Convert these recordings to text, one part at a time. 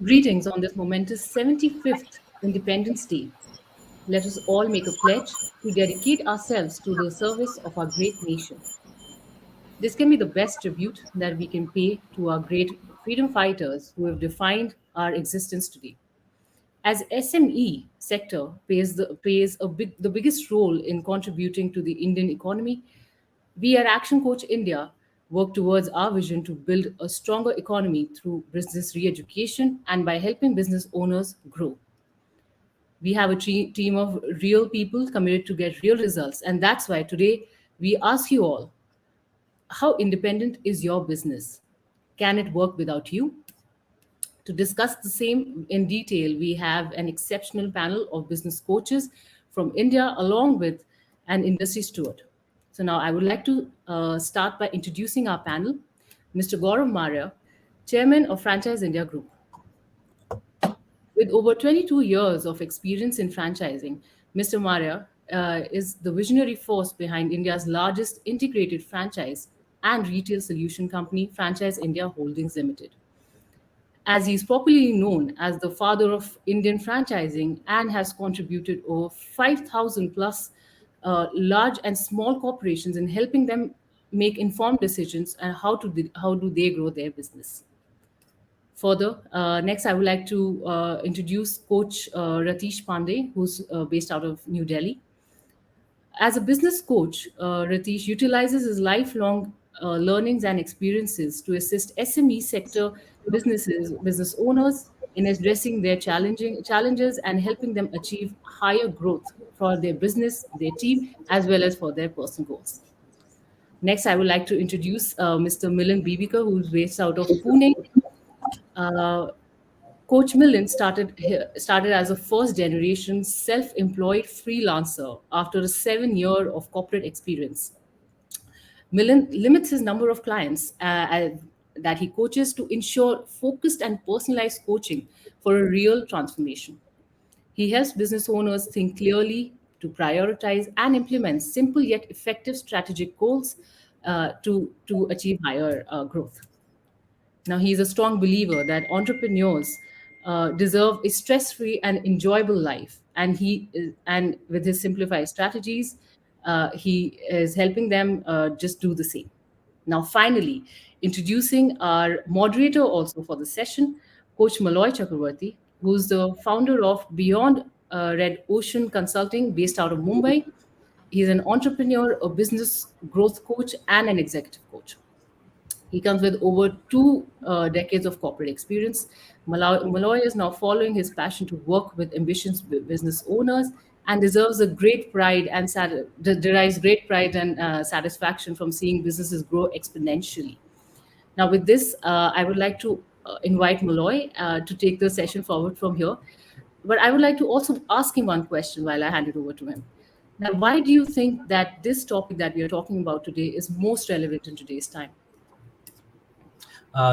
Greetings on this momentous 75th Independence Day. Let us all make a pledge to dedicate ourselves to the service of our great nation. This can be the best tribute that we can pay to our great freedom fighters who have defined our existence today. As SME sector plays the biggest role in contributing to the Indian economy, we at Action Coach India work towards our vision to build a stronger economy through business re-education and by helping business owners grow. We have a team of real people committed to get real results, and that's why today we ask you all, how independent is your business? Can it work without you? To discuss the same in detail, we have an exceptional panel of business coaches from India along with an industry steward. So now I would like to start by introducing our panel, Mr. Gaurav Marya, Chairman of Franchise India Group. With over 22 years of experience in franchising, Mr. Marya is the visionary force behind India's largest integrated franchise and retail solution company, Franchise India Holdings Limited. As he is popularly known as the father of Indian franchising and has contributed over 5,000 plus large and small corporations in helping them make informed decisions and how do they grow their business. Further, next I would like to introduce Coach Ratish Pandey, who's based out of New Delhi. As a business coach, Ratish utilizes his lifelong learnings and experiences to assist SME sector business owners in addressing their challenging challenges and helping them achieve higher growth for their business, their team, as well as for their personal goals. Next, I would like to introduce Mr. Milind Bibikar, who is based out of Pune. Uh, Coach Milind started as a first generation self-employed freelancer after a 7 year of corporate experience. Milind limits his number of clients that he coaches to ensure focused and personalized coaching for a real transformation. He helps business owners think clearly, to prioritize and implement simple yet effective strategic goals to achieve higher growth. Now, he is a strong believer that entrepreneurs deserve a stress-free and enjoyable life, and with his simplified strategies, he is helping them just do the same. Now, finally, introducing our moderator also for the session, Coach Moloy Chakravorty, who's the founder of Beyond Red Ocean Consulting, based out of Mumbai. He's an entrepreneur, a business growth coach, and an executive coach. He comes with over two decades of corporate experience. Maloy is now following his passion to work with ambitious business owners and deserves a great pride and derives great pride and satisfaction from seeing businesses grow exponentially. Now, with this, I would like to invite Maloy to take the session forward from here. But I would like to also ask him one question while I hand it over to him. Now, why do you think that this topic that we are talking about today is most relevant in today's time?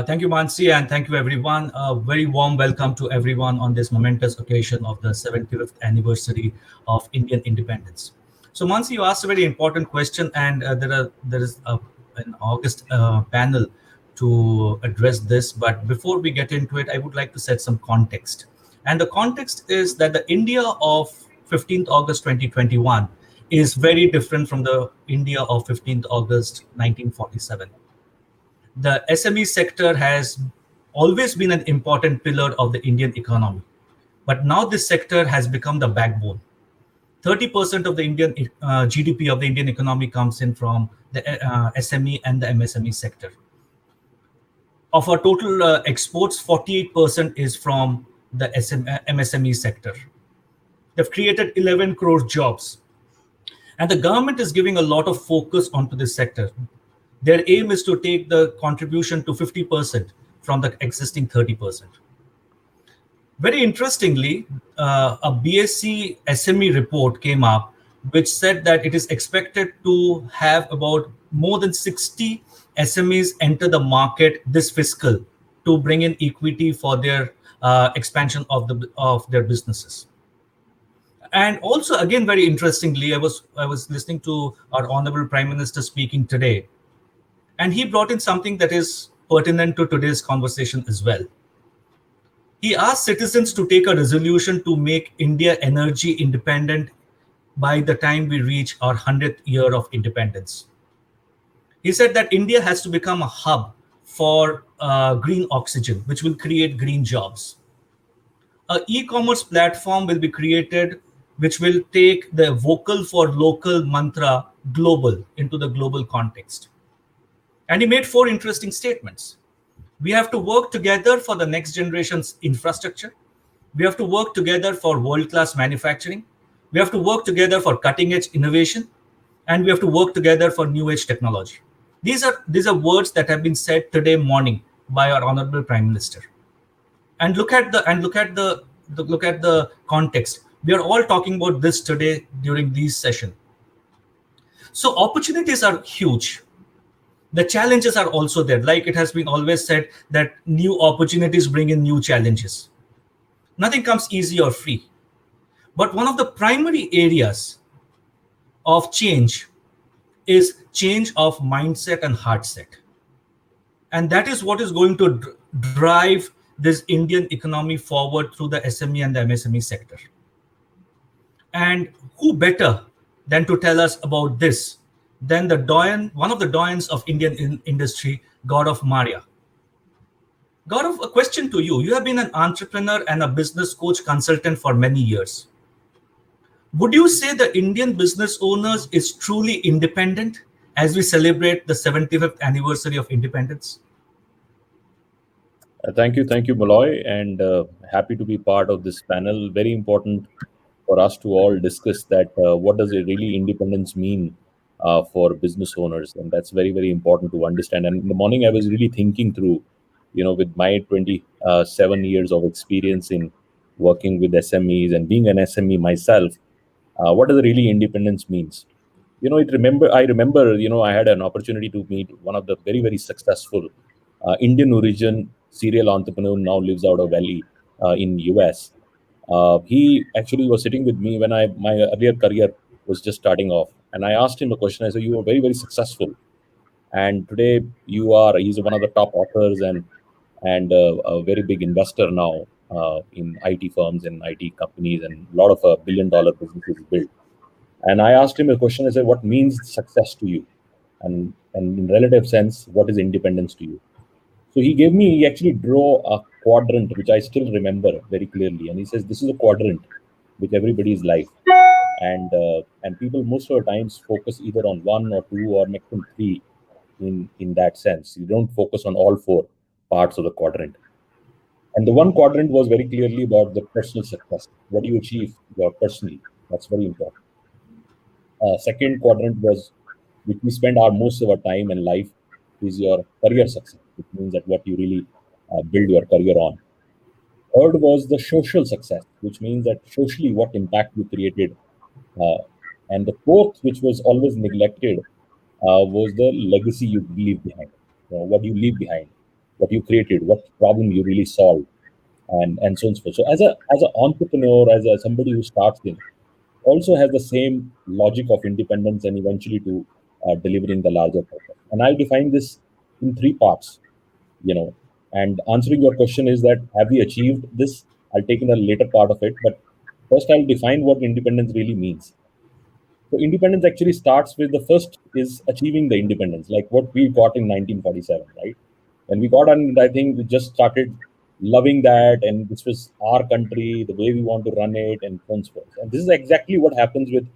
Thank you, Mansi, and thank you, everyone. A very warm welcome to everyone on this momentous occasion of the 75th anniversary of Indian independence. So, Mansi, you asked a very important question, and there is an August panel to address this. But before we get into it, I would like to set some context. And the context is that the India of 15th August 2021 is very different from the India of 15th August 1947. The SME sector has always been an important pillar of the Indian economy. But now this sector has become the backbone. 30% of the Indian GDP of the Indian economy comes in from the SME and the MSME sector. Of our total exports, 48% is from the MSME sector. They've created 11 crore jobs. And the government is giving a lot of focus onto this sector. Their aim is to take the contribution to 50% from the existing 30%. Very interestingly, a BSc SME report came up, which said that it is expected to have about more than 60 SMEs enter the market this fiscal to bring in equity for their expansion of their businesses. And also, again, very interestingly, I was listening to our Honorable Prime Minister speaking today, and he brought in something that is pertinent to today's conversation as well. He asked citizens to take a resolution to make India energy independent by the time we reach our 100th year of independence. He said that India has to become a hub for green oxygen, which will create green jobs. A e-commerce platform will be created which will take the vocal for local mantra global into the global context. And he made four interesting statements. We have to work together for the next generation's infrastructure. We have to work together for world class manufacturing. We have to work together for cutting edge innovation. And we have to work together for new age technology. These are words that have been said today morning by our honorable prime minister. And look at the context. We are all talking about this today during these session. So opportunities are huge. The challenges are also there. Like it has been always said that new opportunities bring in new challenges. Nothing comes easy or free. But one of the primary areas of change is change of mindset and heart set. And that is what is going to drive this Indian economy forward through the SME and the MSME sector. And who better than to tell us about this than one of the doyens of Indian industry, Gaurav Marya. Gaurav, a question to you. You have been an entrepreneur and a business coach consultant for many years. Would you say the Indian business owners is truly independent as we celebrate the 75th anniversary of independence? Thank you, Moloy, and happy to be part of this panel. Very important for us to all discuss that what does a really independence mean for business owners, and that's very, very important to understand. And in the morning, I was really thinking through, with my 27 years of experience in working with SMEs and being an SME myself, what does really independence means? I remember, I had an opportunity to meet one of the very, very successful Indian origin serial entrepreneur, now lives out of Valley in US. He actually was sitting with me when my earlier career was just starting off, and I asked him a question. I said, "You were very, very successful, and today he's one of the top authors and a very big investor now in IT firms and IT companies, and a lot of billion-dollar businesses built." And I asked him a question. I said, "What means success to you? And in relative sense, what is independence to you?" So he actually drew a quadrant, which I still remember very clearly. And he says, this is a quadrant which everybody's life. And people most of the times focus either on one or two or maximum three in that sense. You don't focus on all four parts of the quadrant. And the one quadrant was very clearly about the personal success, what you achieve personally. That's very important. Second quadrant was, which we spend our most of our time and life, is your career success, which means that what you really build your career on. Third was the social success, which means that socially what impact you created. Uh, and the fourth, which was always neglected, was the legacy you leave behind. What you leave behind, what you created, what problem you really solved, and so on and so forth. So as an entrepreneur, somebody who starts in, also has the same logic of independence and eventually to delivering the larger purpose. And I'll define this in three parts, and answering your question is that have we achieved this? I'll take in a later part of it, but first I'll define what independence really means. So independence actually starts with the first is achieving the independence, like what we got in 1947, right? When we got on, I think we just started loving that, and this was our country, the way we want to run it, and so on and so forth. And this is exactly what happens with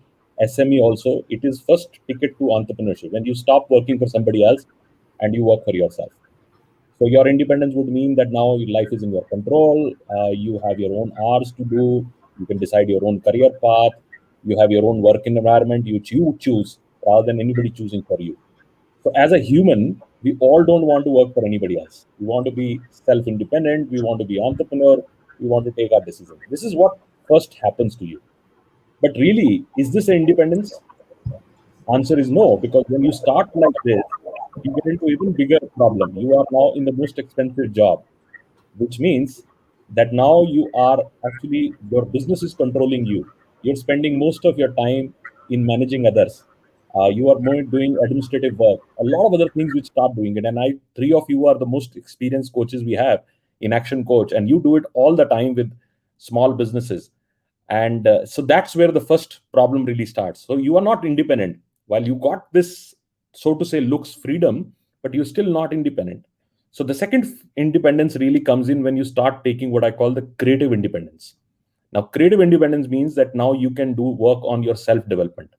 SME also. It is first ticket to entrepreneurship. When you stop working for somebody else and you work for yourself. So your independence would mean that now your life is in your control. You have your own hours to do. You can decide your own career path. You have your own work environment. You choose rather than anybody choosing for you. So as a human, we all don't want to work for anybody else. We want to be self-independent. We want to be entrepreneur. We want to take our decisions. This is what first happens to you. But really, is this an independence? Answer is no, because when you start like this, you get into even bigger problem. You are now in the most expensive job, which means that now you are actually, your business is controlling you. You're spending most of your time in managing others. You are more doing administrative work, a lot of other things which start doing it. And three of you are the most experienced coaches we have. in Action Coach, and you do it all the time with small businesses. And so that's where the first problem really starts. So you are not independent. While you got this, so to say, looks freedom, but you're still not independent. So the second independence really comes in when you start taking what I call the creative independence. Now, creative independence means that now you can do work on your self development.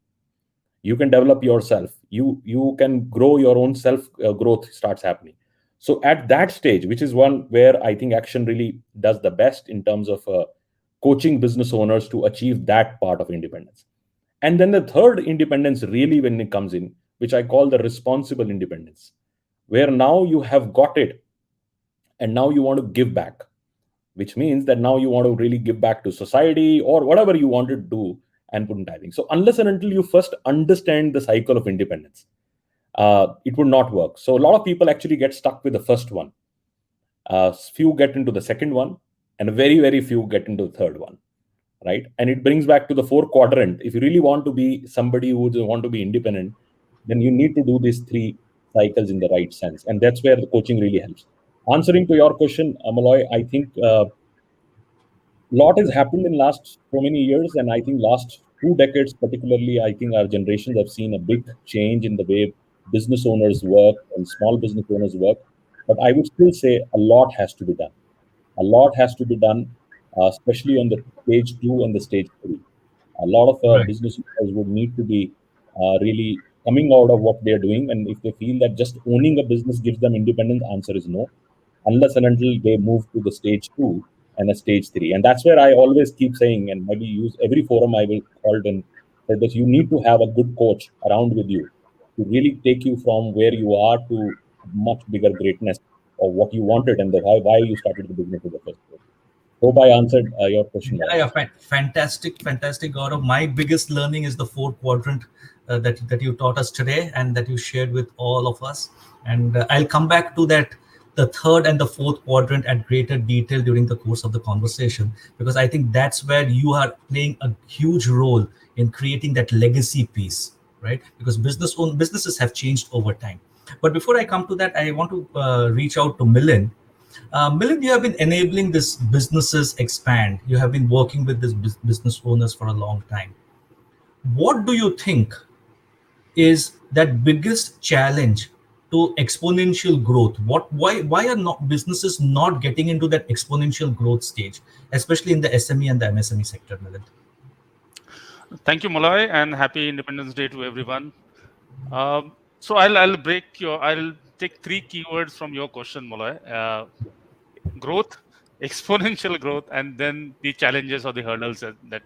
You can develop yourself. You can grow your own self. Growth starts happening. So at that stage, which is one where I think Action really does the best in terms of coaching business owners to achieve that part of independence. And then the third independence really when it comes in, which I call the responsible independence, where now you have got it and now you want to give back, which means that now you want to really give back to society or whatever you want to do and put in tithing. So unless and until you first understand the cycle of independence, it would not work. So a lot of people actually get stuck with the first one. Few get into the second one, and very, very few get into the third one, right? And it brings back to the four quadrant. If you really want to be somebody who want to be independent, then you need to do these three cycles in the right sense, and that's where the coaching really helps. Answering to your question, Maloy, I think lot has happened in last so many years, and I think last 2 decades particularly, I think our generations have seen a big change in the way business owners work and small business owners work. But I would still say a lot has to be done. A lot has to be done, especially on the stage 2 and the stage 3. A lot of Right. business owners would need to be really coming out of what they're doing, and if they feel that just owning a business gives them independence, answer is no, unless and until they move to the stage 2 and a stage 3. And that's where I always keep saying, and maybe use every forum I will call it in, that you need to have a good coach around with you to really take you from where you are to much bigger greatness of what you wanted and why you started the business in the first place. Hope I answered your question, Yeah, Malay. yeah, fantastic, fantastic, Gaurav. My biggest learning is the four quadrant that you taught us today and that you shared with all of us. And I'll come back to that, the third and the fourth quadrant at greater detail during the course of the conversation, because I think that's where you are playing a huge role in creating that legacy piece, right? Because businesses have changed over time. But before I come to that, I want to reach out to Milind. Milind, you have been enabling this businesses expand. You have been working with this business owners for a long time. What do you think is that biggest challenge to exponential growth? Why are not businesses not getting into that exponential growth stage, especially in the SME and the MSME sector, Milind? Thank you, Moloy, and happy Independence Day to everyone. So I'll take three keywords from your question, Moloy. Growth, exponential growth, and then the challenges or the hurdles that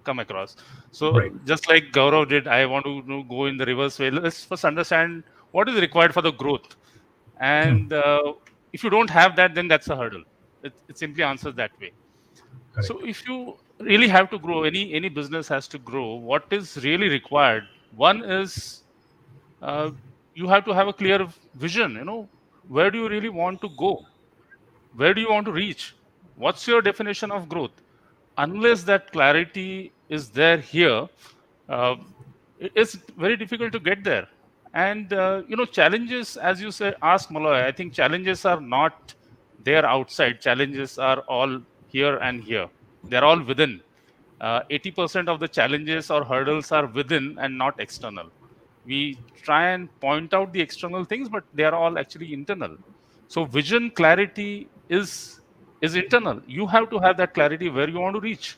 come across. Right. So just like Gaurav did, I want to go in the reverse way. Let's first understand what is required for the growth, Hmm. and if you don't have that, then that's a hurdle. It simply answers that way. Correct. So if you really have to grow, any business has to grow. What is really required? One is uh, you have to have a clear vision. Where do you really want to go? Where do you want to reach? What's your definition of growth? Unless that clarity is there here, uh, it's very difficult to get there. And challenges, as you say, ask Malloy. I think challenges are not there outside. Challenges are all here and here. They're all within. 80% of the challenges or hurdles are within and not external. We try and point out the external things, but they are all actually internal. So vision clarity is internal. You have to have that clarity where you want to reach.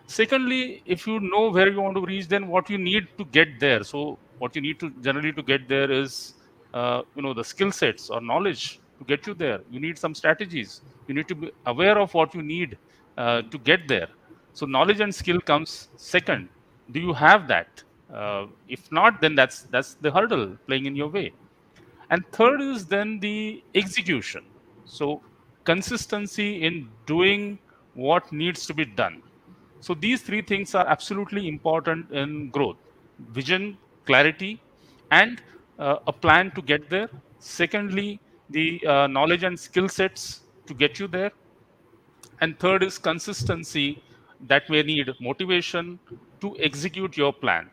Secondly, if you know where you want to reach, then what you need to get there. So what you need to generally to get there is the skill sets or knowledge to get you there. You need some strategies. You need to be aware of what you need to get there. So knowledge and skill comes second. Do you have that? If not, then that's the hurdle playing in your way. And third is then the execution. So consistency in doing what needs to be done. So these three things are absolutely important in growth: vision, clarity, and a plan to get there. Secondly, the knowledge and skill sets to get you there. And third is consistency, that may need motivation to execute your plan.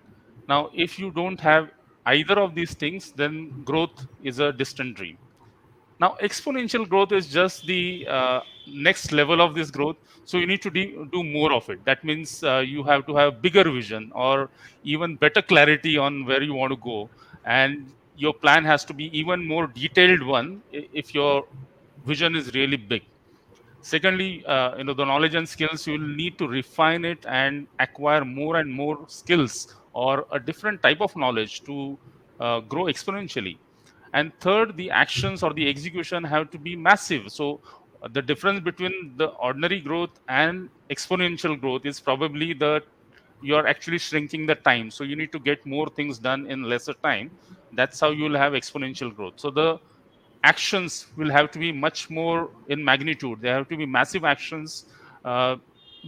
Now, if you don't have either of these things, then growth is a distant dream. Now, exponential growth is just the next level of this growth. So you need to do more of it. That means you have to have bigger vision or even better clarity on where you want to go, and your plan has to be even more detailed one if your vision is really big. Secondly, the knowledge and skills, you will need to refine it and acquire more and more skills or a different type of knowledge to grow exponentially. And third, the actions or the execution have to be massive. So the difference between the ordinary growth and exponential growth is probably that you're actually shrinking the time. So you need to get more things done in lesser time. That's how you'll have exponential growth. So the actions will have to be much more in magnitude. There have to be massive actions uh,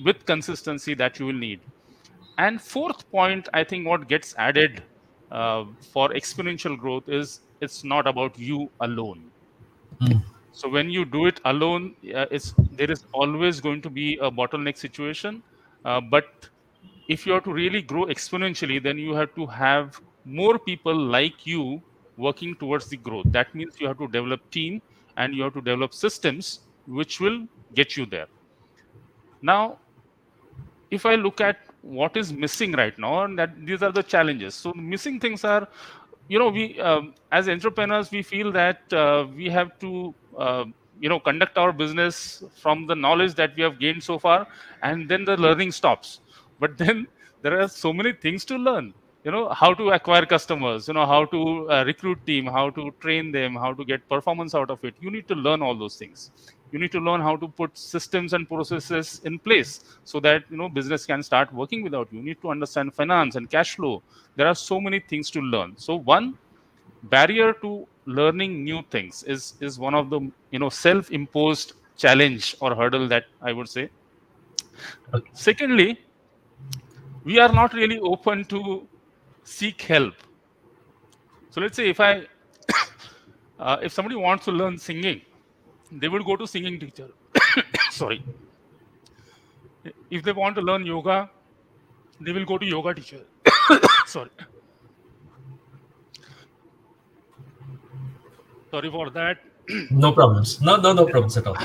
with consistency that you will need. And fourth point, I think what gets added for exponential growth is it's not about you alone. So when you do it alone, it's there is always going to be a bottleneck situation. But if you are to really grow exponentially, then you have to have more people like you working towards the growth. That means you have to develop team and you have to develop systems which will get you there. Now, if I look at what is missing right now, and that these are the challenges. So missing things are, we as entrepreneurs, we feel that we have to conduct our business from the knowledge that we have gained so far, and then the learning stops. But then there are so many things to learn. How to acquire customers, how to recruit team, how to train them, how to get performance out of it. You need to learn all those things. You need to learn how to put systems and processes in place so that business can start working without you. You need to understand finance and cash flow. There are so many things to learn. So one barrier to learning new things is one of the self-imposed challenge or hurdle that I would say. Secondly, we are not really open to seek help. So let's say if somebody wants to learn singing, they will go to singing teacher. Sorry. If they want to learn yoga, they will go to yoga teacher. Sorry. Sorry for that. No problems. No problems at all.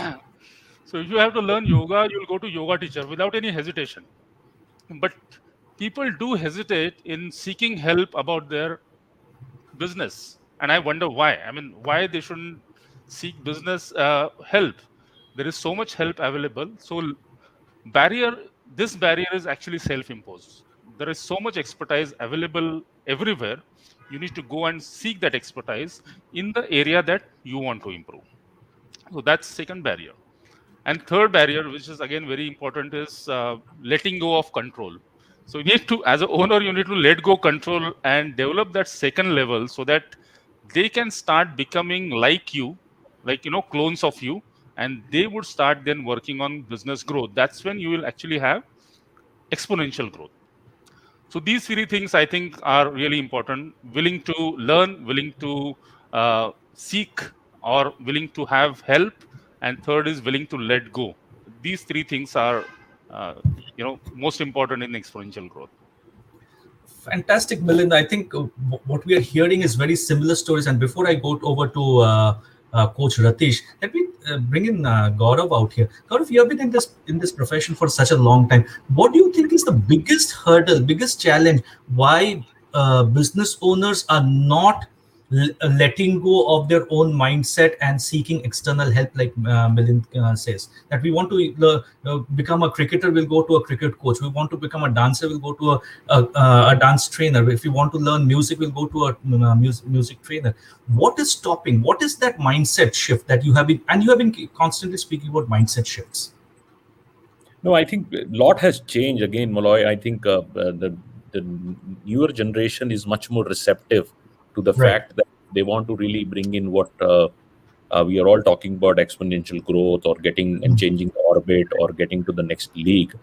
So if you have to learn yoga, you'll go to yoga teacher without any hesitation. But people do hesitate in seeking help about their business, and I wonder why. I mean, why they shouldn't seek business help? There is so much help available. So barrier this barrier is actually self-imposed. There is so much expertise available everywhere. You need to go and seek that expertise in the area that you want to improve. So that's second barrier. And third barrier, which is again very important, is letting go of control. So you need to, as an owner, you need to let go control and develop that second level so that they can start becoming like you, like clones of you, and they would start then working on business growth. That's when you will actually have exponential growth. So these three things I think are really important: willing to learn, willing to seek, or willing to have help, and third is willing to let go. These three things are most important in exponential growth. Fantastic, Milind. I think what we are hearing is very similar stories. And before I go over to Coach Ratish, let me bring in Gaurav out here. Gaurav, you have been in this profession for such a long time. What do you think is the biggest hurdle, biggest challenge? Why business owners are not letting go of their own mindset and seeking external help, like Milind says, that we want to become a cricketer, we'll go to a cricket coach. We want to become a dancer, we'll go to a dance trainer. If we want to learn music, we'll go to a music trainer. What is stopping? What is that mindset shift that you have been constantly speaking about mindset shifts? No, I think a lot has changed again, Moloy. I think the newer generation is much more receptive to the Right. fact that they want to really bring in what we are all talking about: exponential growth, or getting and changing the orbit, or getting to the next league.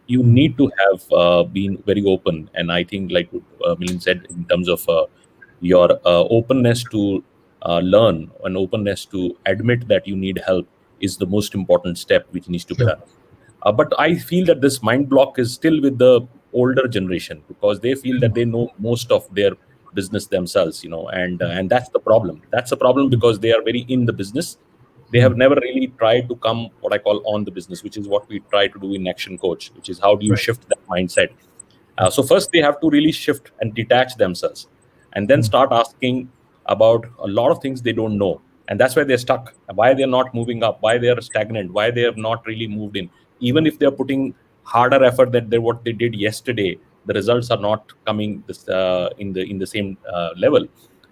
You need to have been very open, and I think, like Milind said, in terms of your openness to learn and openness to admit that you need help is the most important step which needs to be Sure. done. But I feel that this mind block is still with the older generation, because they feel that they know most of their business themselves, and that's the problem. That's the problem because they are very in the business. They have never really tried to come what I call on the business, which is what we try to do in Action Coach, which is how do you Right. shift that mindset. So first they have to really shift and detach themselves, and then start asking about a lot of things they don't know, and that's why they're stuck. Why they're not moving up? Why they are stagnant? Why they have not really moved in? Even if they're putting harder effort that they what they did yesterday, the results are not coming this in the same level.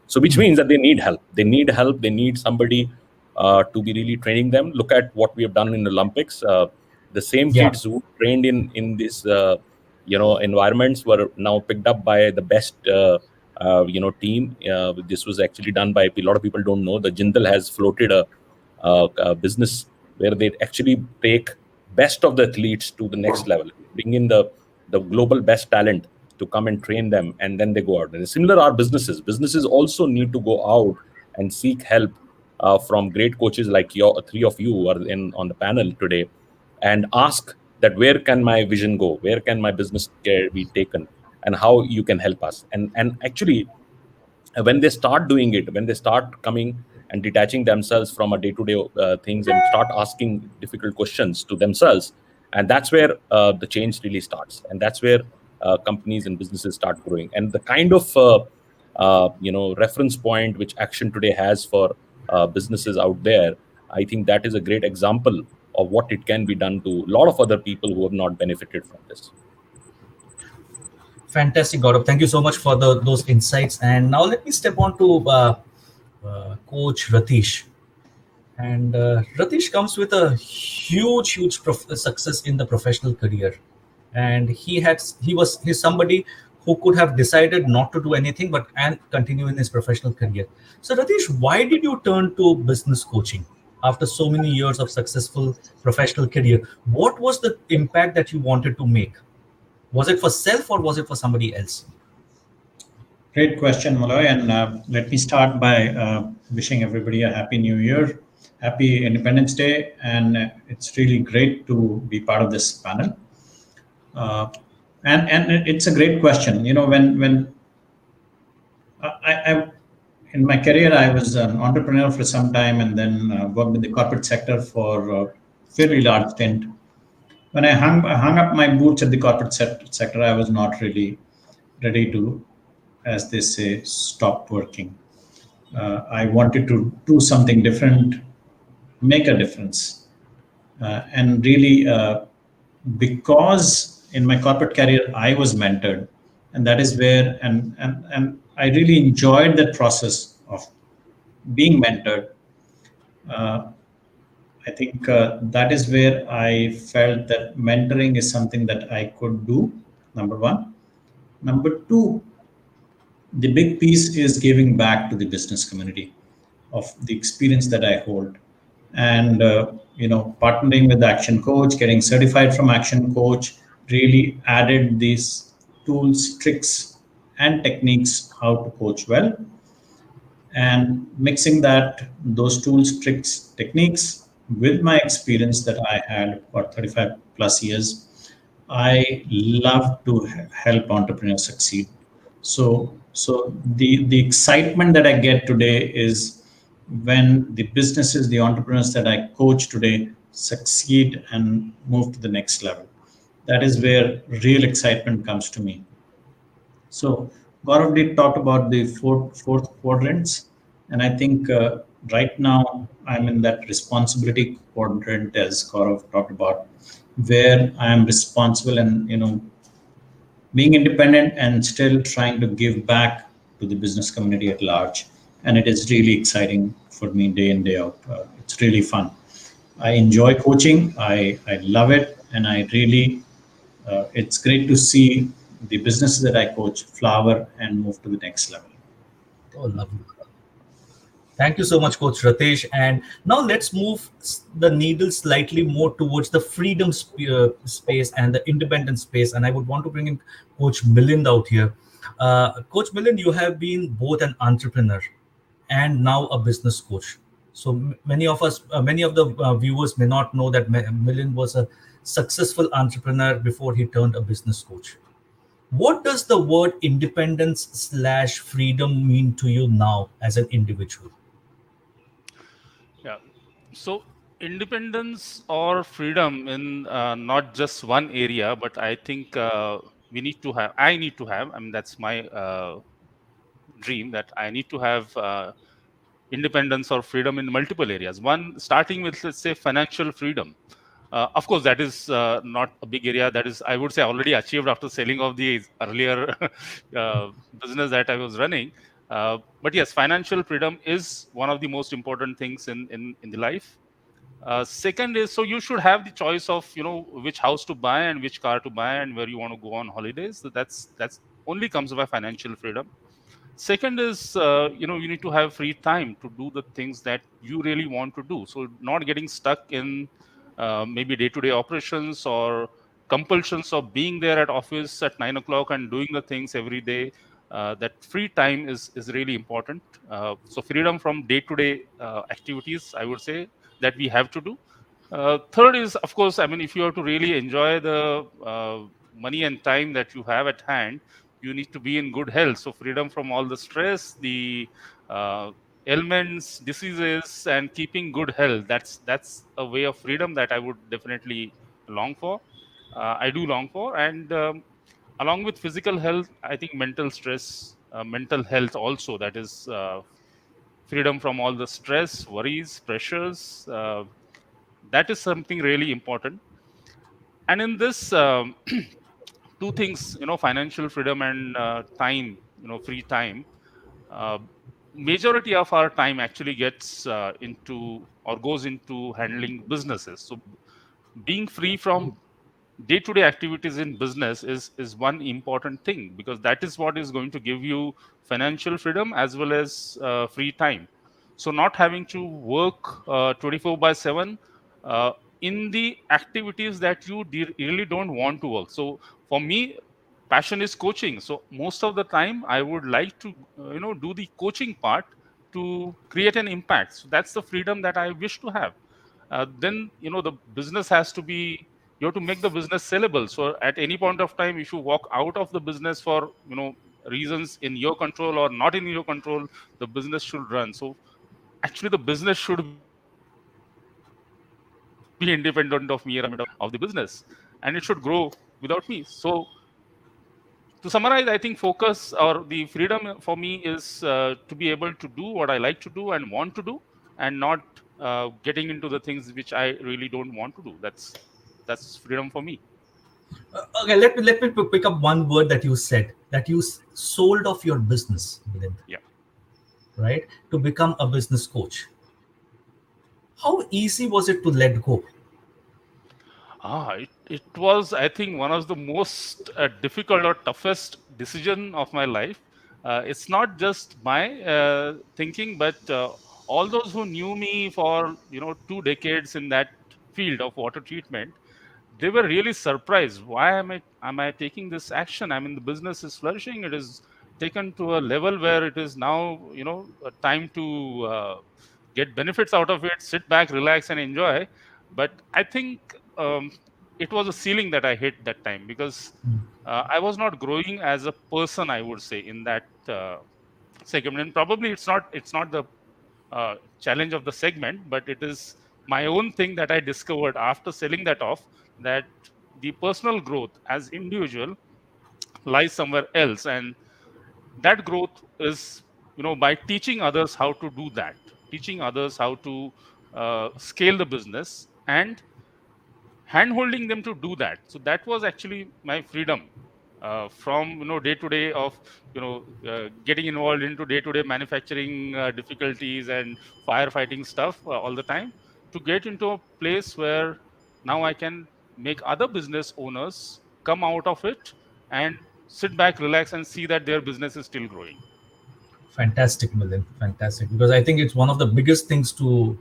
So which means that they need help. They need help. They need somebody to be really training them. Look at what we have done in the Olympics. The same Yeah. kids who trained in this environments were now picked up by the best team. This was actually done by a lot of people don't know. The Jindal has floated a business where they actually take best of the athletes to the next level, bring in the global best talent to come and train them, and then they go out. And similar are businesses. Businesses also need to go out and seek help from great coaches like your three of you who are in on the panel today, and ask that where can my vision go, where can my business care be taken, and how you can help us. And actually, when they start doing it, when they start coming and detaching themselves from a day-to-day things and start asking difficult questions to themselves, and that's where the change really starts, and that's where companies and businesses start growing. And the kind of reference point which Action today has for businesses out there, I think that is a great example of what it can be done to a lot of other people who have not benefited from this. Fantastic, Gaurav. Thank you so much for those insights. And now let me step on to Coach Ratish. And Ratish comes with a huge success in the professional career, and he's somebody who could have decided not to do anything but and continue in his professional career. So Ratish, why did you turn to business coaching after so many years of successful professional career? What was the impact that you wanted to make? Was it for self or was it for somebody else? Great question, Moloy. And let me start by wishing everybody a happy new year, happy Independence Day. And it's really great to be part of this panel. Uh, and it's a great question. When I in my career, I was an entrepreneur for some time and then worked in the corporate sector for a fairly large stint. When I hung up my boots at the corporate sector, I was not really ready to, as they say, stop working. I wanted to do something different, make a difference, and really, because in my corporate career I was mentored, and that is where, and I really enjoyed that process of being mentored. Uh, I think that is where I felt that mentoring is something that I could do. Number one. Number two, the big piece is giving back to the business community of the experience that I hold, and partnering with Action Coach, getting certified from Action Coach, really added these tools, tricks, and techniques how to coach well, and mixing those tools, tricks, techniques with my experience that I had for 35 plus years. I love to help entrepreneurs succeed. So the excitement that I get today is when the businesses, the entrepreneurs that I coach today succeed and move to the next level. That is where real excitement comes to me. So Gaurav did talk about the fourth quadrants, and I think right now I'm in that responsibility quadrant, as Gaurav talked about, where I am responsible and being independent and still trying to give back to the business community at large. And it is really exciting for me day in day out. It's really fun. I enjoy coaching. I love it, and I really it's great to see the businesses that I coach flower and move to the next level. Oh, lovely. Thank you so much, Coach Ratish. And now let's move the needle slightly more towards the freedom space and the independent space. And I would want to bring in Coach Milind out here. Coach Milind, you have been both an entrepreneur and now a business coach. So many of the viewers may not know that Milind was a successful entrepreneur before he turned a business coach. What does the word independence slash freedom mean to you now as an individual? Yeah. So independence or freedom in not just one area, but I think we need to have. I need to have. I mean, that's my dream that I need to have independence or freedom in multiple areas. One, starting with, let's say, financial freedom. Of course, that is not a big area. That is, I would say, already achieved after selling of the earlier uh, business that I was running. But yes, financial freedom is one of the most important things in the life. Second is, so you should have the choice of, which house to buy and which car to buy and where you want to go on holidays. So that's only comes by financial freedom. Second is, you need to have free time to do the things that you really want to do. So not getting stuck in maybe day-to-day operations or compulsions of being there at office at 9 o'clock and doing the things every day. That free time is really important. So freedom from day-to-day activities, I would say, that we have to do. Third is, of course, I mean, if you have to really enjoy the money and time that you have at hand, you need to be in good health. So freedom from all the stress, the uh, ailments, diseases, and keeping good health. That's a way of freedom that I would definitely long for. I do long for, and along with physical health, I think mental stress, mental health also. That is freedom from all the stress, worries, pressures. That is something really important. And in this two things, financial freedom and time, free time, uh, majority of our time actually gets into or goes into handling businesses. So being free from day-to-day activities in business is one important thing, because that is what is going to give you financial freedom as well as free time. So not having to work 24 by 7 uh, in the activities that you really don't want to work. So for me, passion is coaching. So most of the time I would like to do the coaching part to create an impact. So that's the freedom that I wish to have. Then the business has to be, you have to make the business sellable. So at any point of time, if you walk out of the business for reasons in your control or not in your control, the business should run. So actually the business should be independent of me running the business, and it should grow without me. So to summarize, I think focus or the freedom for me is to be able to do what I like to do and want to do, and not getting into the things which I really don't want to do. That's freedom for me. Okay, let me pick up one word that you said, that you sold off your business, Milind, Yeah. right? To become a business coach. How easy was it to let go? It was, I think, one of the most difficult or toughest decision of my life. It's not just my thinking, but all those who knew me for 2 decades in that field of water treatment, they were really surprised. Why am I taking this action? I mean, the business is flourishing. It is taken to a level where it is now a time to get benefits out of it, sit back, relax, and enjoy. But I think it was a ceiling that I hit that time, because I was not growing as a person, I would say, in that segment. And probably it's not the challenge of the segment, but it is my own thing that I discovered after selling that off, that the personal growth as individual lies somewhere else. And that growth is by teaching others how to do that, teaching others how to scale the business, and hand holding them to do that. So that was actually my freedom from day to day of getting involved into day to day manufacturing difficulties and firefighting stuff all the time, to get into a place where now I can make other business owners come out of it and sit back, relax, and see that their business is still growing. Fantastic, Milind. Fantastic. Because I think it's one of the biggest things to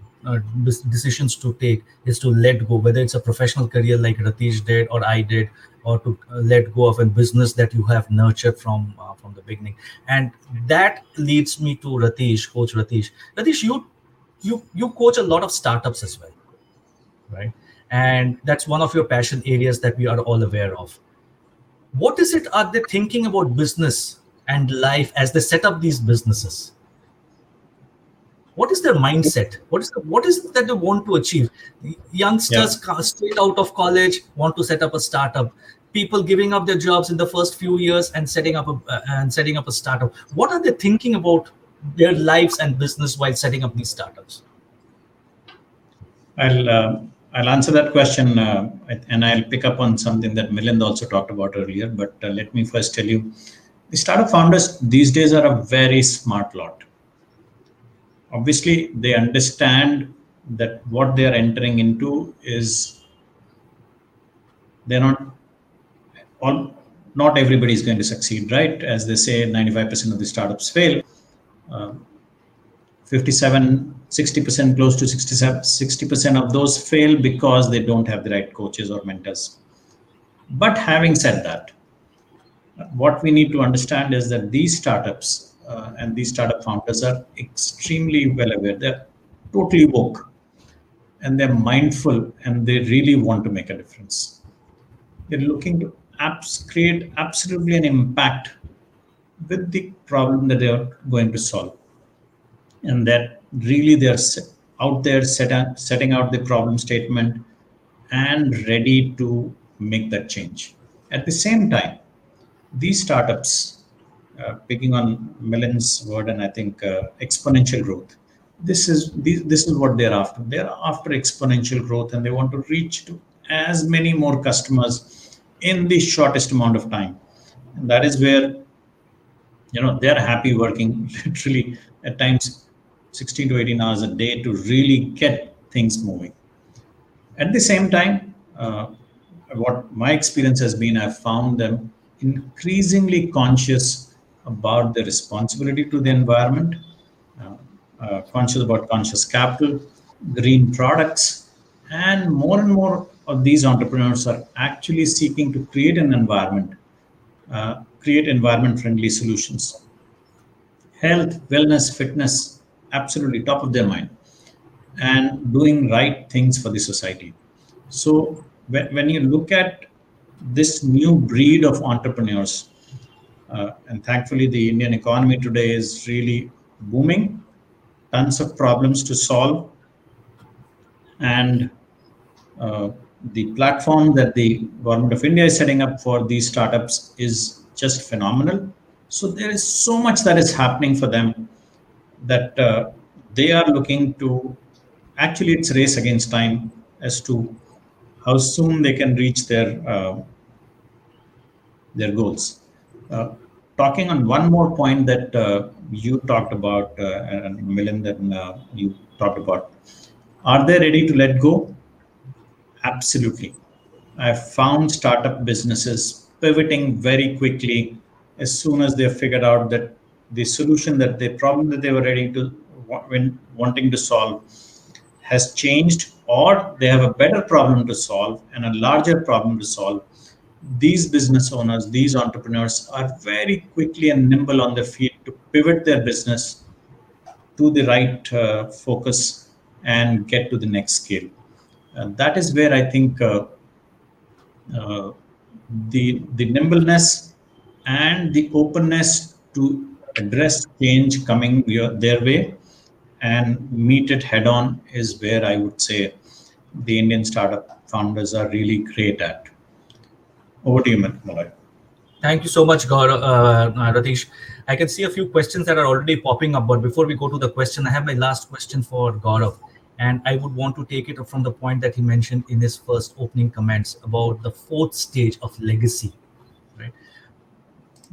decisions to take is to let go, whether it's a professional career like Ratish did or I did, or to let go of a business that you have nurtured from the beginning. And that leads me to Ratish, Coach Ratish. Ratish, you coach a lot of startups as well, right? And that's one of your passion areas that we are all aware of. What is it are they thinking about business and life as they set up these businesses? What is their mindset? What is it that they want to achieve? Yeah, Youngsters straight out of college want to set up a startup. People giving up their jobs in the first few years and setting up a startup. What are they thinking about their lives and business while setting up these startups? I'll uh, I'll answer that question, and I'll pick up on something that Milind also talked about earlier. But let me first tell you, the startup founders these days are a very smart lot. Obviously, they understand that what they are entering into is they're all not everybody is going to succeed, right? As they say, 95% of the startups fail. 57, 60%, close to 67, 60% of those fail because they don't have the right coaches or mentors. But having said that, what we need to understand is that these startups and these startup founders are extremely well aware. They're totally woke and they're mindful and they really want to make a difference. They're looking to create absolutely an impact with the problem that they are going to solve. And that really they're out there setting out the problem statement and ready to make that change. At the same time, these startups, picking on Millen's word, and I think exponential growth. This is what they're after. They're after exponential growth, and they want to reach to as many more customers in the shortest amount of time. And that is where they're happy working literally at times 16 to 18 hours a day to really get things moving. At the same time, what my experience has been, I've found them increasingly conscious about the responsibility to the environment, conscious about conscious capital, green products, and more of these entrepreneurs are actually seeking to create environment friendly solutions. Health, wellness, fitness, absolutely top of their mind, and doing right things for the society. So when you look at this new breed of entrepreneurs, and thankfully the Indian economy today is really booming, tons of problems to solve, and uh, the platform that the government of India is setting up for these startups is just phenomenal. So there is so much that is happening for them that they are looking to, actually it's race against time as to how soon they can reach their goals. Uh, Talking on one more point that you talked about, and Milind, and you talked about, are they ready to let go? Absolutely. I've found startup businesses pivoting very quickly as soon as they figured out that the problem that they were ready to when wanting to solve has changed, or they have a better problem to solve and a larger problem to solve. These business owners, these entrepreneurs are very quickly and nimble on their feet to pivot their business to the right focus and get to the next scale. That is where I think uh, the nimbleness and the openness to address change coming their way and meet it head on is where I would say the Indian startup founders are really great at. Over to you, Malay. Thank you so much, Ratish. I can see a few questions that are already popping up, but before we go to the question, I have my last question for Gaurav. And I would want to take it from the point that he mentioned in his first opening comments about the fourth stage of legacy. Right?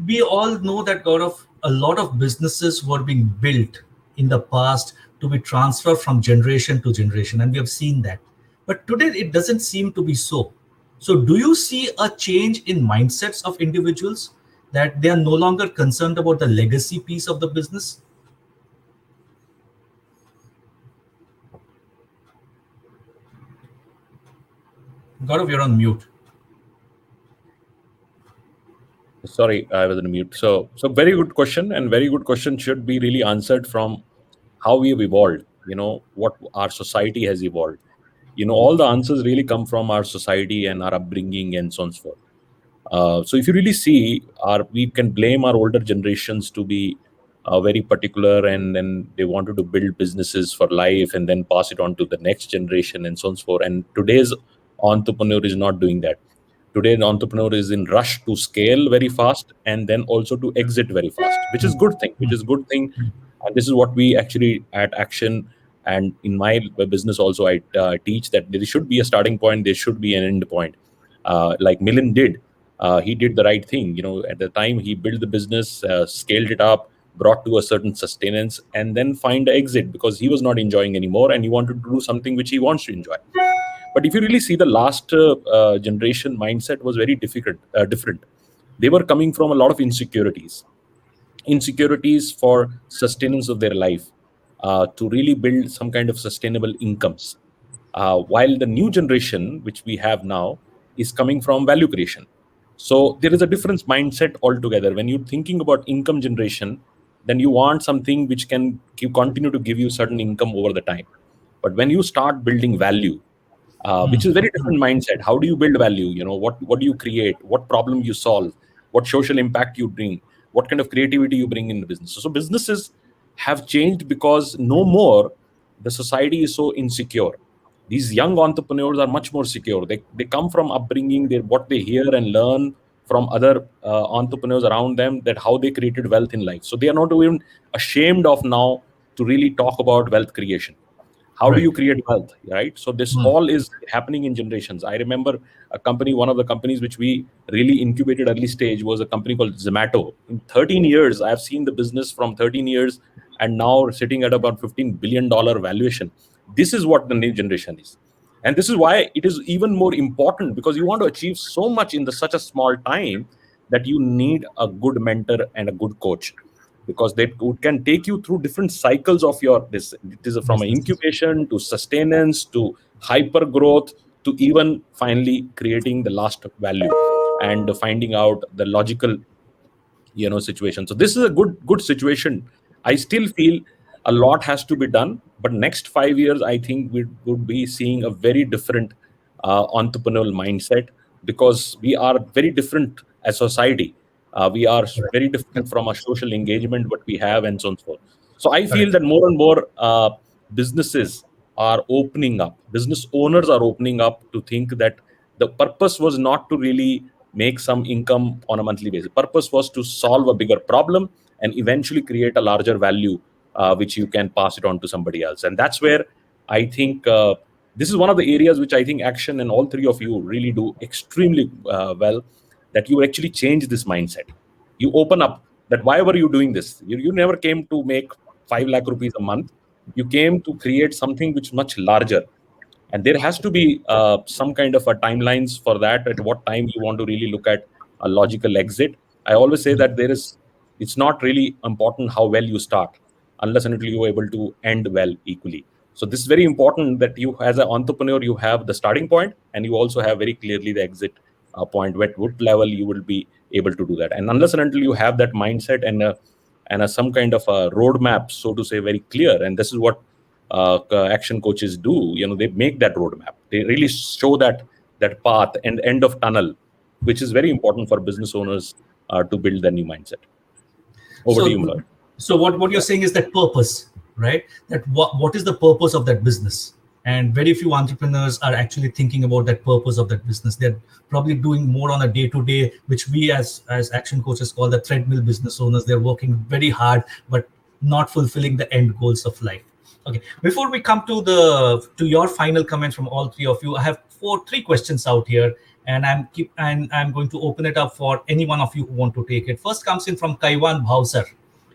We all know that, Gaurav, a lot of businesses were being built in the past to be transferred from generation to generation, and we have seen that. But today, it doesn't seem to be so. So, do you see a change in mindsets of individuals that they are no longer concerned about the legacy piece of the business? Gaurav, you're on mute. Sorry, I was on mute. So very good question, and very good question should be really answered from how we have evolved. What our society has evolved. All the answers really come from our society and our upbringing and so on and so forth. So if you really see, we can blame our older generations to be very particular, and then they wanted to build businesses for life and then pass it on to the next generation and so on and so forth. And today's entrepreneur is not doing that. Today, an entrepreneur is in rush to scale very fast and then also to exit very fast, which is good thing. Which is good thing, and this is what we actually at Action and in my business also I teach that there should be a starting point, there should be an end point. Like Milind did, he did the right thing. At the time he built the business, scaled it up, brought to a certain sustenance, and then find an exit because he was not enjoying anymore and he wanted to do something which he wants to enjoy. But if you really see, the last generation mindset was very different. They were coming from a lot of insecurities for sustenance of their life, to really build some kind of sustainable incomes. While the new generation, which we have now, is coming from value creation. So there is a different mindset altogether. When you're thinking about income generation, then you want something which can continue to give you certain income over the time. But when you start building value, which is very different mindset. How do you build value? What do you create? What problem you solve? What social impact you bring? What kind of creativity you bring in the business? So businesses have changed because no more the society is so insecure. These young entrepreneurs are much more secure. They come from upbringing, what they hear and learn from other entrepreneurs around them, that how they created wealth in life. So they are not even ashamed of now to really talk about wealth creation. How do Right. you create wealth, right? So this all is happening in generations. I remember one of the companies which we really incubated early stage was a company called Zomato. In 13 years I have seen the business from 13 years and now sitting at about $15 billion valuation. This is what the new generation is. And this is why it is even more important, because you want to achieve so much in such a small time, that you need a good mentor and a good coach, because they can take you through different cycles of your this. It is from an Businesses. incubation to sustenance to hyper growth to even finally creating the last value and finding out the logical situation. So this is a good situation. I still feel a lot has to be done, but next 5 years I think we would be seeing a very different entrepreneurial mindset, because we are very different as society. We are very different from our social engagement what we have and so on and so forth. So I feel Correct. that more and more businesses are opening up, business owners are opening up to think that the purpose was not to really make some income on a monthly basis. Purpose was to solve a bigger problem and eventually create a larger value, which you can pass it on to somebody else. And that's where I think this is one of the areas which I think Action and all three of you really do extremely well, that you actually change this mindset. You open up that why were you doing this? You never came to make 5 lakh rupees a month. You came to create something which is much larger, and there has to be some kind of a timelines for that, at what time you want to really look at a logical exit. I always say that it's not really important how well you start, unless and until you are able to end well equally. So this is very important, that you as an entrepreneur, you have the starting point and you also have very clearly the exit point, at what level you will be able to do that. And unless and until you have that mindset and some kind of a roadmap, so to say, very clear, and this is what action coaches do. They make that roadmap. They really show that path and end of tunnel, which is very important for business owners to build their new mindset. Over to you, So, Moloy. what you're saying is that purpose, right? That what is the purpose of that business? And very few entrepreneurs are actually thinking about that purpose of that business. They're probably doing more on a day to day, which we as action coaches call the treadmill business owners. They're working very hard, but not fulfilling the end goals of life. Okay. Before we come to your final comments from all three of you, I have three questions out here, and I'm going to open it up for any one of you who want to take it. First comes in from Kaiwan Bhauser.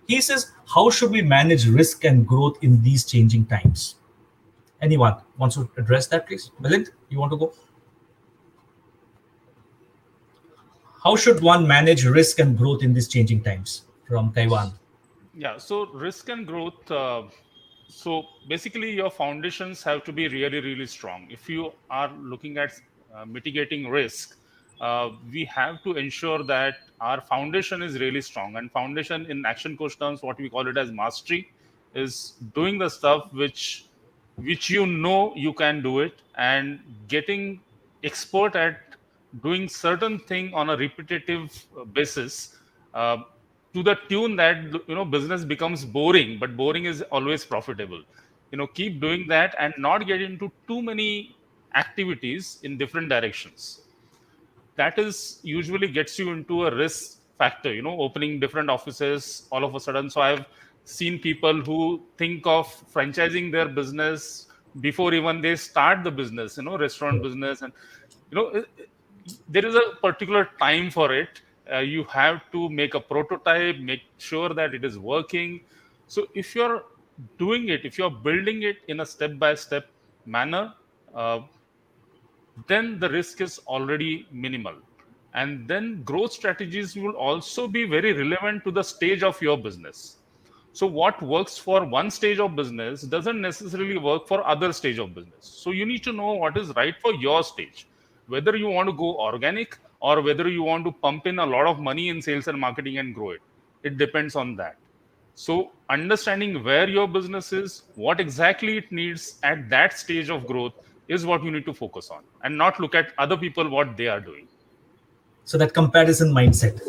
He says, "How should we manage risk and growth in these changing times?" Anyone wants to address that, please? Milind, you want to go? How should one manage risk and growth in these changing times? From Kaiwan. Yeah, so risk and growth. So basically, your foundations have to be really, really strong. If you are looking at mitigating risk, we have to ensure that our foundation is really strong. And foundation in action coach terms, what we call it as mastery, is doing the stuff which you know you can do it, and getting expert at doing certain thing on a repetitive basis, uh, to the tune that business becomes boring, but boring is always profitable. Keep doing that and not get into too many activities in different directions. That is usually gets you into a risk factor, opening different offices all of a sudden. So I've seen people who think of franchising their business before even they start the business, restaurant business. And you know it- it- there is a particular time for it. You have to make a prototype, make sure that it is working. So if you're doing it, if you're building it in a step by step manner, uh, then the risk is already minimal. And then growth strategies will also be very relevant to the stage of your business. So what works for one stage of business doesn't necessarily work for other stage of business. So you need to know what is right for your stage, whether you want to go organic or whether you want to pump in a lot of money in sales and marketing and grow it. It depends on that. So, understanding where your business is, what exactly it needs at that stage of growth is what you need to focus on, and not look at other people what they are doing. So that comparison mindset,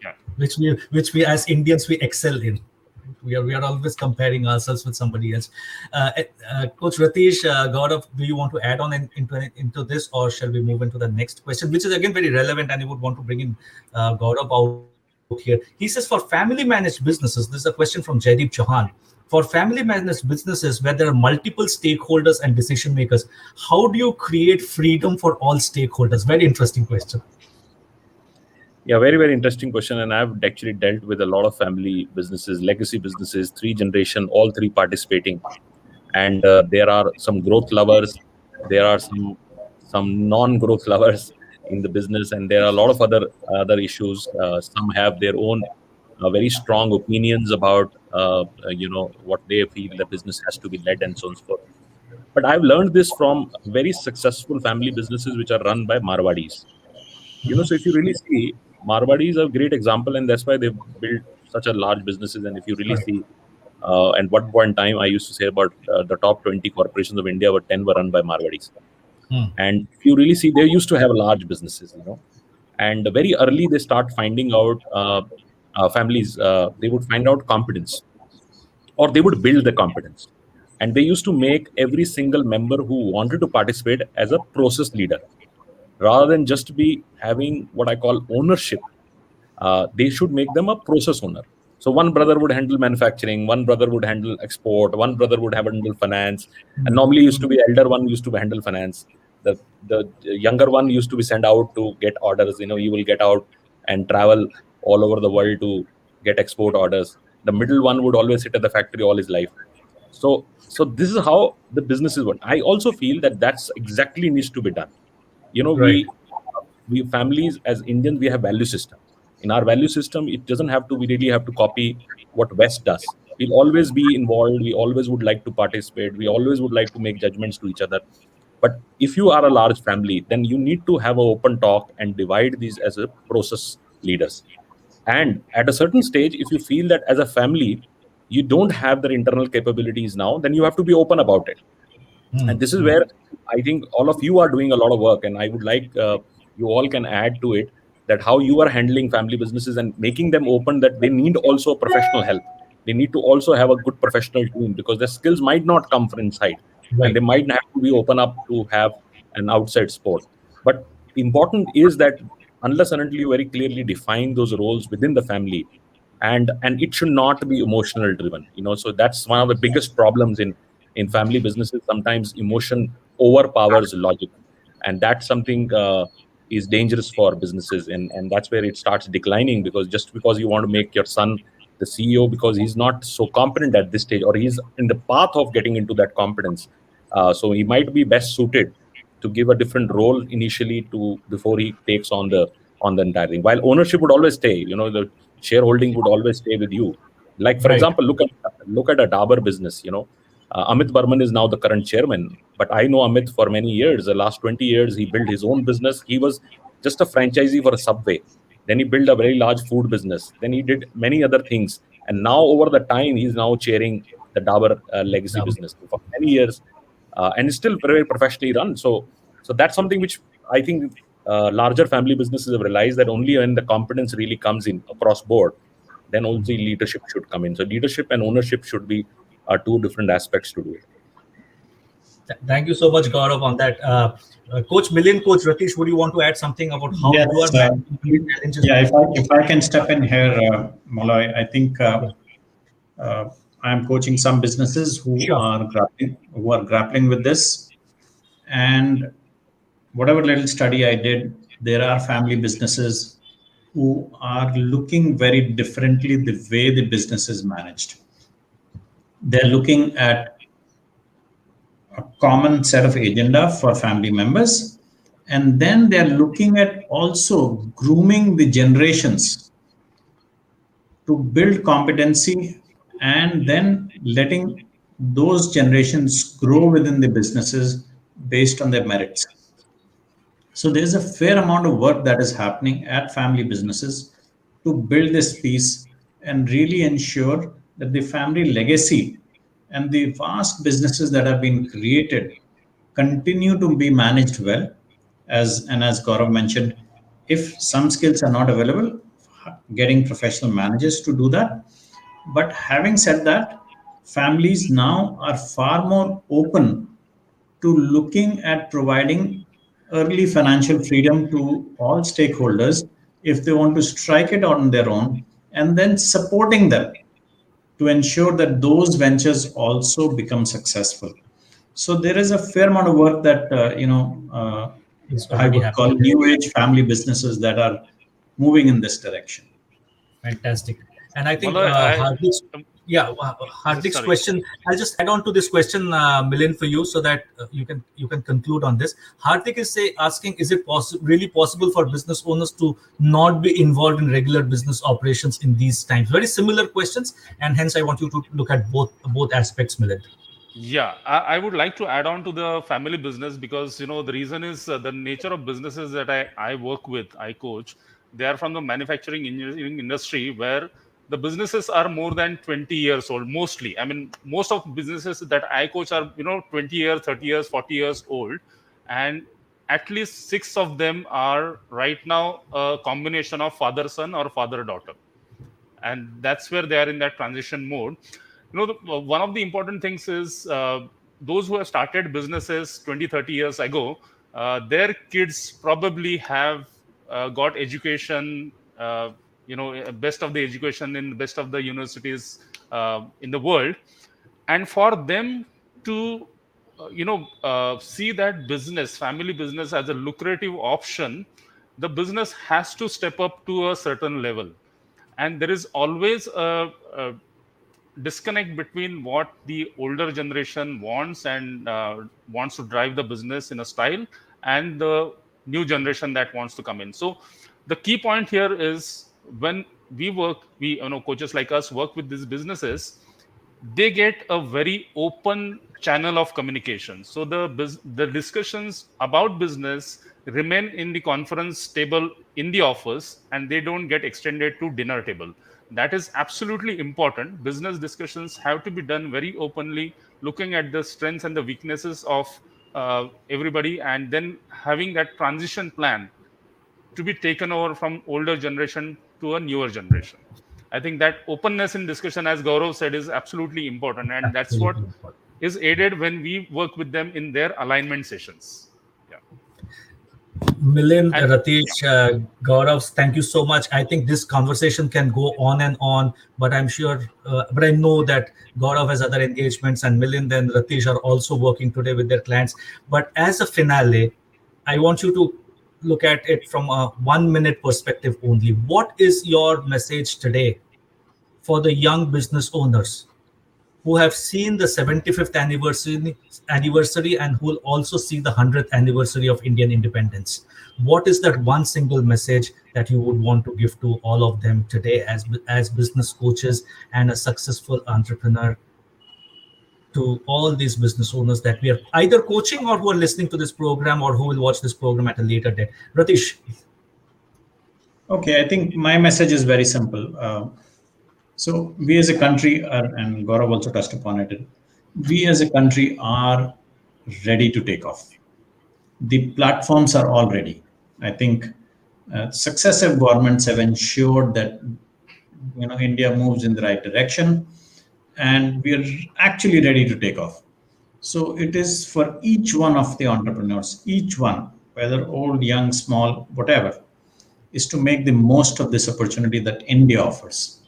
Yeah. which we as Indians we excel in. We are always comparing ourselves with somebody else. Coach Ratish, Gaurav, do you want to add on into this, or shall we move into the next question, which is again very relevant, and I would want to bring in Gaurav out here. He says, for family managed businesses, this is a question from Jaideep Chauhan. For family managed businesses where there are multiple stakeholders and decision makers, how do you create freedom for all stakeholders? Very interesting question. Yeah, very, very interesting question. And I've actually dealt with a lot of family businesses, legacy businesses, three generation, all three participating. And there are some growth lovers, there are some non-growth lovers in the business, and there are a lot of other issues. Some have their own very strong opinions about what they feel the business has to be led and so on and so forth. But I've learned this from very successful family businesses which are run by Marwadis. So if you really see, Marwadi is a great example, and that's why they've built such a large businesses. And if you really Correct. see, at one point in time, I used to say about the top 20 corporations of India, but 10 were run by Marwadis. Hmm. And if you really see, they used to have large businesses. And very early, they start finding out families. They would find out competence, or they would build the competence. And they used to make every single member who wanted to participate as a process leader rather than just be having what I call ownership. They should make them a process owner. So one brother would handle manufacturing, one brother would handle export, one brother would have handle finance. And normally used to be elder one used to handle finance. The younger one used to be sent out to get orders. He will get out and travel all over the world to get export orders. The middle one would always sit at the factory all his life. So this is how the businesses work. I also feel that that's exactly needs to be done. you know Right. we families as Indians, we have value system. In our value system, it doesn't have to we really have to copy what West does. We'll always be involved, we always would like to participate, we always would like to make judgments to each other. But if you are a large family, then you need to have an open talk and divide these as a process leaders. And at a certain stage, if you feel that as a family you don't have their internal capabilities now, then you have to be open about it. Hmm. And this is where I think all of you are doing a lot of work, and I would like you all can add to it, that how you are handling family businesses and making them open, that they need also professional help. They need to also have a good professional team, because their skills might not come from inside, and Right. they might have to be open up to have an outside support. But important is that unless and until you very clearly define those roles within the family, and it should not be emotional driven. So that's one of the biggest problems in family businesses. Sometimes emotion overpowers logic, and that's something is dangerous for businesses, and that's where it starts declining, because just because you want to make your son the CEO because he's not so competent at this stage, or he's in the path of getting into that competence, so he might be best suited to give a different role initially to before he takes on the entire thing. While ownership would always stay, the shareholding would always stay with you. Like for Right. example, look at a Dabur business. Amit Burman is now the current chairman, but I know Amit for many years. The last 20 years, he built his own business. He was just a franchisee for a Subway. Then he built a very large food business. Then he did many other things. And now, over the time, he's now chairing the Dabur legacy Now, business for many years, and it's still very, very professionally run. So that's something which I think larger family businesses have realized that only when the competence really comes in across board, then also leadership should come in. So leadership and ownership should be two different aspects to do it. Thank you so much, Gaurav, on that. Coach Milind, Coach Ratish, would you want to add something about how Yes, you are managing these challenges? yeah. If I can step in here, Moloy, I think uh, I'm coaching some businesses Sure. who are grappling with this, and whatever little study I did, there are family businesses who are looking very differently the way the business is managed. They're looking at a common set of agenda for family members, and then they're looking at also grooming the generations to build competency, and then letting those generations grow within the businesses based on their merits. So there's a fair amount of work that is happening at family businesses to build this piece and really ensure that the family legacy and the vast businesses that have been created continue to be managed well. As Gaurav mentioned, if some skills are not available, getting professional managers to do that. But having said that, families now are far more open to looking at providing early financial freedom to all stakeholders if they want to strike it on their own, and then supporting them to ensure that those ventures also become successful. So there is a fair amount of work that It's I already would call happening. new age family businesses that are moving in this direction. Fantastic. And I think Moloy, Hardik's, um, yeah, yes, Hardik's sorry. question. I'll just add on to this question, Milind, for you, so that you can conclude on this. Hardik is asking, is it really possible for business owners to not be involved in regular business operations in these times? Very similar questions, and hence I want you to look at both aspects, Milind. Yeah, I would like to add on to the family business because the reason is the nature of businesses that I work with, I coach. They are from the manufacturing engineering industry where the businesses are more than 20 years old. Mostly, I mean, most of businesses that I coach are 20 years, 30 years, 40 years old, and at least six of them are right now a combination of father son or father daughter, and that's where they are in that transition mode. One of the important things is those who have started businesses 20, 30 years ago, their kids probably have got education, best of the education in the best of the universities in the world. And for them to see that business, family business, as a lucrative option, the business has to step up to a certain level. And there is always a disconnect between what the older generation wants and wants to drive the business in a style, and the new generation that wants to come in. So the key point here is, when we coaches like us work with these businesses, they get a very open channel of communication. So the discussions about business remain in the conference table in the office, and they don't get extended to dinner table. That is absolutely important. Business discussions have to be done very openly, looking at the strengths and the weaknesses of everybody, and then having that transition plan to be taken over from older generation to a newer generation. I think that openness in discussion, as Gaurav said, is absolutely important, and that's what Absolutely important. is aided when we work with them in their alignment sessions. Yeah. Milind, And Ratish, Gaurav, thank you so much. I think this conversation can go on and on, but but I know that Gaurav has other engagements, and Milind and Ratish are also working today with their clients. But as a finale, I want you to look at it from a 1 minute perspective only. What is your message today for the young business owners who have seen the 75th anniversary and who will also see the 100th anniversary of Indian independence? What is that one single message that you would want to give to all of them today as business coaches and a successful entrepreneur, to all these business owners that we are either coaching or who are listening to this program or who will watch this program at a later date? Ratish. Okay, I think my message is very simple. So we as a country are, and Gaurav also touched upon it, we as a country are ready to take off. The platforms are all ready. I think successive governments have ensured that India moves in the right direction, and we are actually ready to take off. So it is for each one of the entrepreneurs, each one, whether old, young, small, whatever, is to make the most of this opportunity that India offers.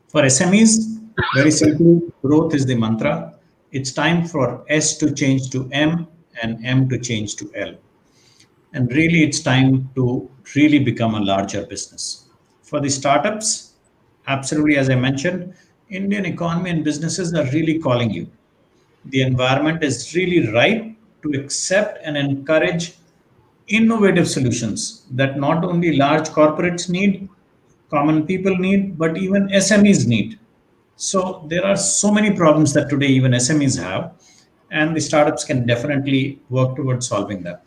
For SMEs, very simply, growth is the mantra. It's time for S to change to M and M to change to L. And really, it's time to really become a larger business. For the startups, absolutely, as I mentioned, Indian economy and businesses are really calling you. The environment is really right to accept and encourage innovative solutions that not only large corporates need, common people need, but even SMEs need. So there are so many problems that today even SMEs have, and the startups can definitely work towards solving them.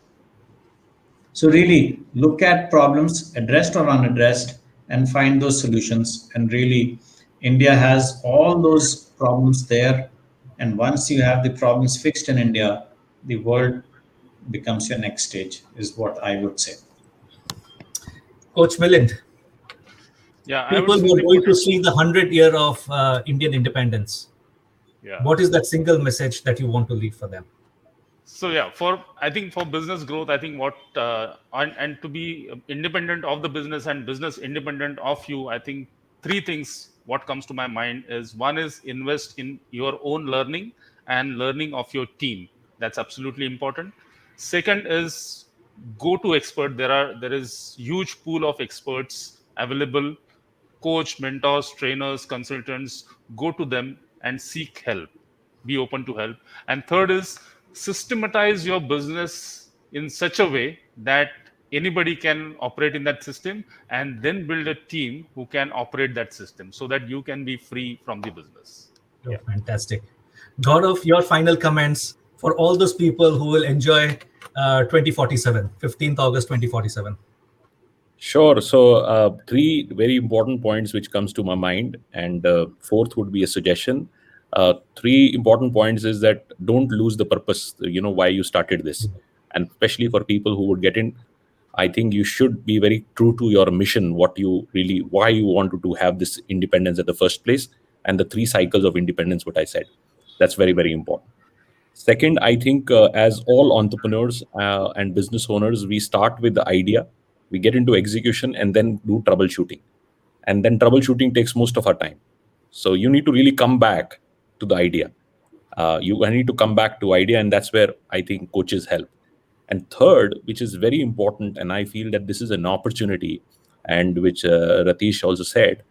So really look at problems, addressed or unaddressed, and find those solutions. And really, India has all those problems there. And once you have the problems fixed in India, the world becomes your next stage, is what I would say. Coach Milind, Yeah, I would people who are simply going put to it. see the 100 year of Indian independence, Yeah. what is that single message that you want to leave for them? So yeah, for I think for business growth, I think what and to be independent of the business and business independent of you, I think three things what comes to my mind is one is invest in your own learning and learning of your team. That's absolutely important. Second is go to expert. There is huge pool of experts available, coach, mentors, trainers, consultants. Go to them and seek help, be open to help. And third is systematize your business in such a way that anybody can operate in that system, and then build a team who can operate that system so that you can be free from the business. Oh, Yeah. fantastic. Gaurav, your final comments for all those people who will enjoy 2047, 15th August 2047. Sure. So, three very important points which comes to my mind, and fourth would be a suggestion. Three important points is that don't lose the purpose. Why you started this, and especially for people who would get in, I think you should be very true to your mission. Why you wanted to have this independence at the first place, and the three cycles of independence. What I said, that's very very important. Second, I think as all entrepreneurs and business owners, we start with the idea, we get into execution, and then do troubleshooting. And then troubleshooting takes most of our time. So you need to really come back to the idea. You need to come back to idea, and that's where I think coaches help. And third, which is very important, and I feel that this is an opportunity, and which Ratish also said,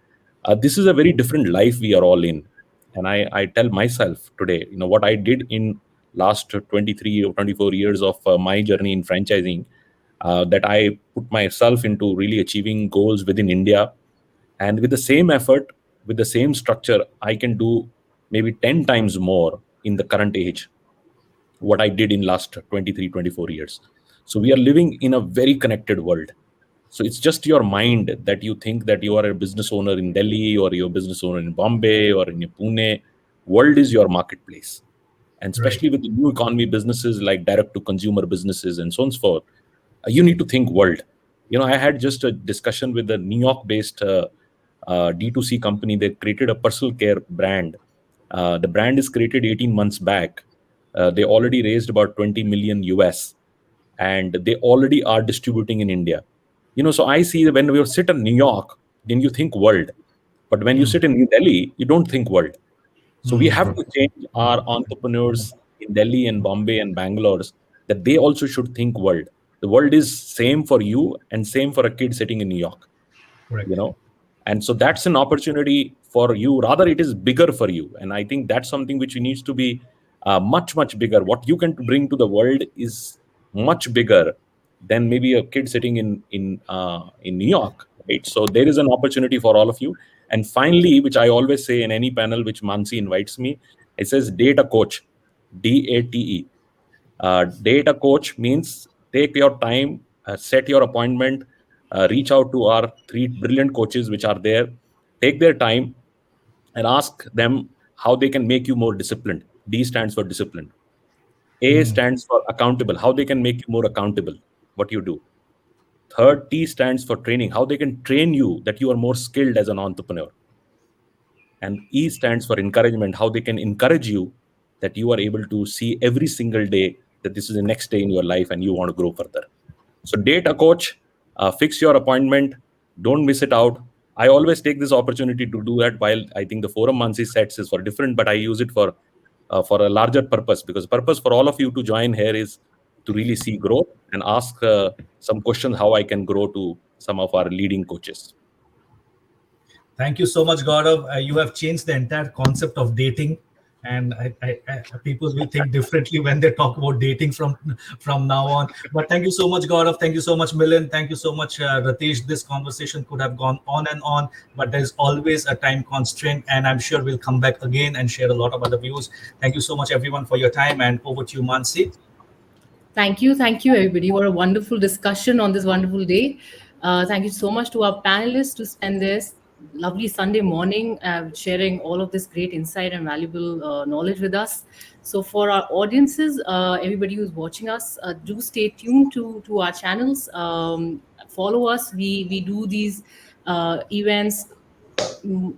this is a very different life we are all in. And I tell myself today, what I did in last 23 or 24 years of my journey in franchising, that I put myself into really achieving goals within India, and with the same effort, with the same structure, I can do maybe 10 times more in the current age what I did in last 23, 24 years. So we are living in a very connected world. So it's just your mind that you think that you are a business owner in Delhi, or you're a business owner in Bombay or in Pune. World is your marketplace. And Right. especially with the new economy businesses like direct to consumer businesses and so on and so forth, you need to think world. I had just a discussion with a New York based D2C company. They created a personal care brand. The brand is created 18 months back. They already raised about 20 million US, and they already are distributing in India. So I see that when you sit in New York, then you think world. But when you sit in New Delhi, you don't think world. So we have to change our entrepreneurs in Delhi and Bombay and Bangalore, that they also should think world. The world is same for you and same for a kid sitting in New York, you Correct. know. And so that's an opportunity for you. Rather, it is bigger for you. And I think that's something which needs to be much, much bigger. What you can bring to the world is much bigger than maybe a kid sitting in New York, right? So there is an opportunity for all of you. And finally, which I always say in any panel which Mansi invites me, it says date a coach, DATE. Date a coach means take your time, set your appointment, reach out to our three brilliant coaches which are there, take their time and ask them how they can make you more disciplined. D stands for disciplined. A stands for accountable, how they can make you more accountable, what you do. Third, T stands for training, how they can train you that you are more skilled as an entrepreneur. And E stands for encouragement, how they can encourage you that you are able to see every single day that this is the next day in your life and you want to grow further. So date a coach, fix your appointment, don't miss it out. I always take this opportunity to do that. While I think the forum Mansi sets is for different, but I use it for a larger purpose, because purpose for all of you to join here is to really see growth and ask some questions how I can grow to some of our leading coaches. Thank you so much, Gaurav. You have changed the entire concept of dating, and people will think differently when they talk about dating from now on. But thank you so much, Gaurav. Thank you so much, Milind. Thank you so much, Ratish. This conversation could have gone on and on, but there's always a time constraint, and I'm sure we'll come back again and share a lot of other views. Thank you so much, everyone, for your time, and over to you, Mansi. Thank you, everybody. What a wonderful discussion on this wonderful day. Thank you so much to our panelists to spend this lovely Sunday morning sharing all of this great insight and valuable knowledge with us. So, for our audiences, everybody who's watching us, do stay tuned to our channels. Follow us. We do these events mm,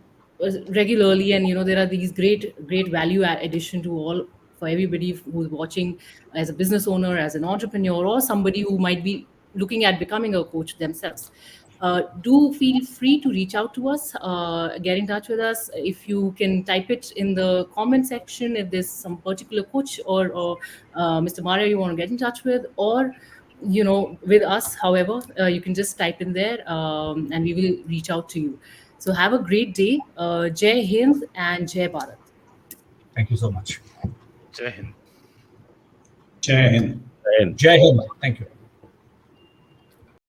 regularly, and there are these great value addition to all for everybody who's watching, as a business owner, as an entrepreneur, or somebody who might be looking at becoming a coach themselves. Do feel free to reach out to us, get in touch with us. If you can type it in the comment section, if there's some particular coach or Mr. Mario you want to get in touch with, or with us, however, you can just type in there, and we will reach out to you. So have a great day. Jai Hind and Jai Bharat. Thank you so much. Jai Hind. Jai Hind. And Jai Hind. Thank you.